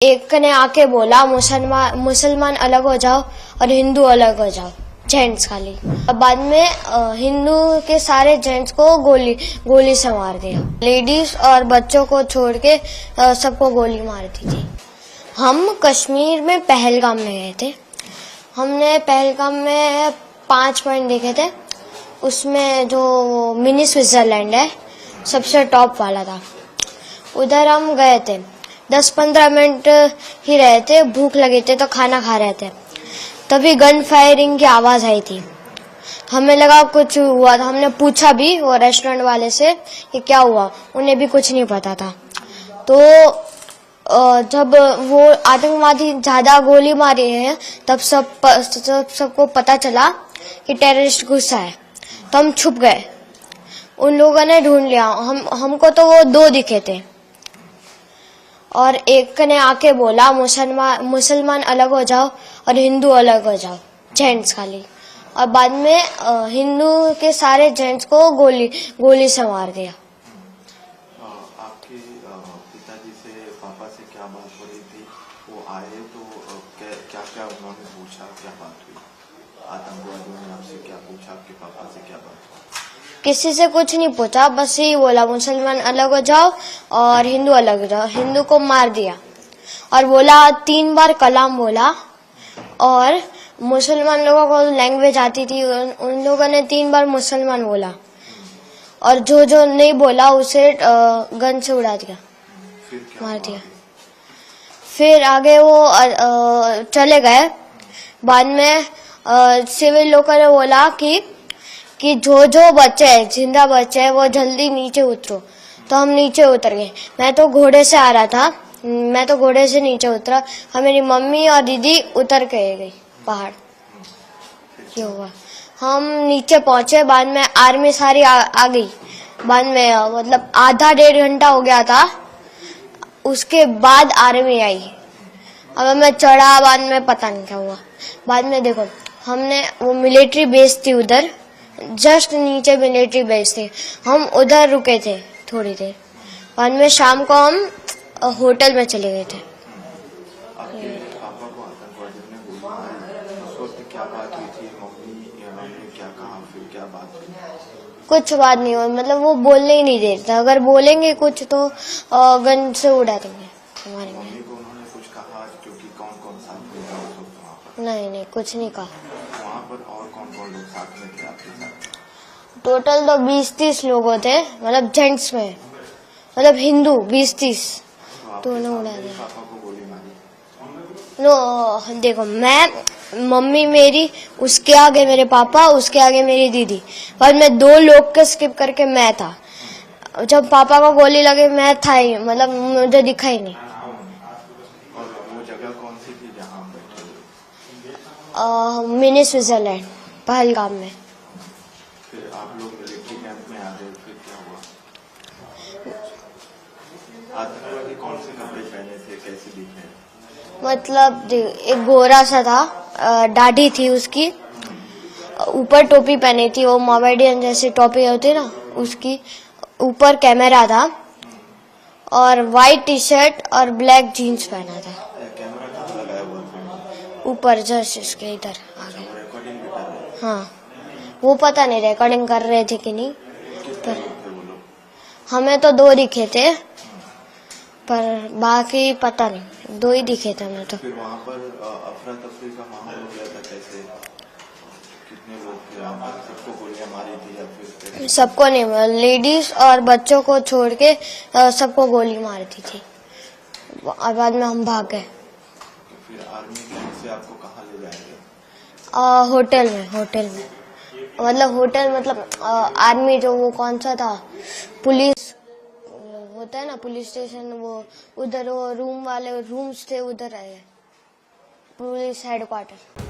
एक ने आके बोला मुसलमान अलग हो जाओ और हिंदू अलग हो जाओ, जेंट्स खाली। बाद में हिंदू के सारे जेंट्स को गोली से मार दिया। लेडीज और बच्चों को छोड़ के सबको गोली मार दी थी। हम कश्मीर में पहलगाम में गए थे। हमने पहलगाम में 5 पॉइंट देखे थे। उसमें जो मिनी स्विट्जरलैंड है सबसे टॉप वाला था, उधर हम गए थे। 10-15 मिनट ही रहे थे, भूख लगी थी तो खाना खा रहे थे, तभी गन फायरिंग की आवाज आई थी। हमें लगा कुछ हुआ था। हमने पूछा भी वो रेस्टोरेंट वाले से कि क्या हुआ, उन्हें भी कुछ नहीं पता था। तो जब वो आतंकवादी ज्यादा गोली मारी है तब सबको पता चला कि टेररिस्ट घुसा है, तो हम छुप गए। उन लोगों ने ढूंढ लिया। हमको तो वो 2 दिखे थे और एक ने आके बोला मुसलमान अलग हो जाओ और हिंदू अलग हो जाओ, जेंट्स खाली। और बाद में हिंदू के सारे जेंट्स को गोली से मार दिया। आपके पिताजी से पापा से क्या बात हो रही थी? वो आए तो क्या क्या उन्होंने पूछा, क्या बात हुई? आतंकवादियों ने आपसे क्या पूछा, आपके पापा से क्या बात हुई? किसी से कुछ नहीं पूछा, बस यही बोला मुसलमान अलग हो जाओ और हिंदू अलग हो जाओ। हिंदू को मार दिया और बोला 3 बार कलाम बोला। और मुसलमान लोगों को लैंग्वेज आती थी, उन लोगों ने 3 बार मुसलमान बोला और जो नहीं बोला उसे गन से उड़ा दिया, मार दिया। फिर आगे वो चले गए। बाद में सिविल लोगों ने बोला कि जो बच्चे हैं, जिंदा बच्चे हैं, वो जल्दी नीचे उतरो। तो हम नीचे उतर गए। मैं तो घोड़े से आ रहा था, मैं तो घोड़े से नीचे उतरा और मेरी मम्मी और दीदी उतर के गई पहाड़। ये हुआ, हम नीचे पहुंचे। बाद में आर्मी सारी आ गई। बाद में मतलब आधा 1.5 घंटा हो गया था, उसके बाद आर्मी आई। अब मैं चढ़ा, बाद में पता नहीं क्या हुआ। बाद में देखो, हमने वो मिलिट्री बेस थी उधर, जस्ट नीचे मिलिट्री बेस थी, हम उधर रुके थे थोड़ी देर। बाद में शाम को हम होटल में चले गए थे। आपके पापा को आतंकवादियों ने गोली मारी, उस वक्त क्या बात हुई थी? मम्मी ने क्या कहा, फिर क्या बात हुई? कुछ बात नहीं हुई, मतलब वो बोलने ही नहीं देते। अगर बोलेंगे कुछ तो गन से उड़ा देंगे हमारे। मम्मी को उन्होंने कुछ कहा क्योंकि कौन साथ में था उस वक्त वहाँ पर? नहीं, कुछ नहीं कहा। वहाँ पर और कौन लोग साथ में थे आपके साथ? टोटल तो 20-30 लोग थे, मतलब जेंट्स में, मतलब हिंदू 20-30। तो उन्होंने उड़ा दिया। पापा को गोली मारी? नो देखो, मैं, मम्मी मेरी, उसके आगे मेरे पापा, उसके आगे मेरी दीदी, और मैं 2 लोग के स्किप करके मैं था। जब पापा को गोली लगी मैं था ही, मतलब मुझे दिखा ही नहीं। और वो जगह कौन सी थी जहाँ आप बैठे? मिनी स्विट्जरलैंड, पहलगाम में। फिर आप लोग मिलिट्री कैंप में आ गए, फिर क्या हुआ? आतंकवादी कौन से कपड़े पहने थे, कैसे दिखे? मतलब एक गोरा सा था, दाढ़ी थी उसकी, ऊपर टोपी पहनी थी, वो मोमेडियन जैसी टोपी होती ना उसकी, ऊपर कैमरा था और वाइट टी-शर्ट और ब्लैक जीन्स पहना था। कैमरा कहाँ लगाया हुआ था? ऊपर जस्ट इसके इधर आगे। रिकॉर्डिंग भी कर रहे थे? हाँ, वो पता नहीं रिकॉर्डिंग कर रहे थे कि नहीं, पर हमें तो 2 दिखे थे, पर बाकी पता नहीं, 2 ही दिखे थे हमें तो। फिर वहाँ पर अफरा तफरी का माहौल हो गया था, कैसे? कितने लोग थे वहाँ पर? सबको गोलियां मारी थी या फिर? सबको नहीं, लेडीज और बच्चों को छोड़ के सबको गोली मार दी थी। और बाद में हम भाग गए। फिर आर्मी से आपको कहाँ ले जाएंगे? होटल में मतलब आर्मी जो वो कौन सा था, पुलिस होता है ना, पुलिस स्टेशन, वो उधर वो रूम्स थे, उधर आए पुलिस हेडक्वार्टर।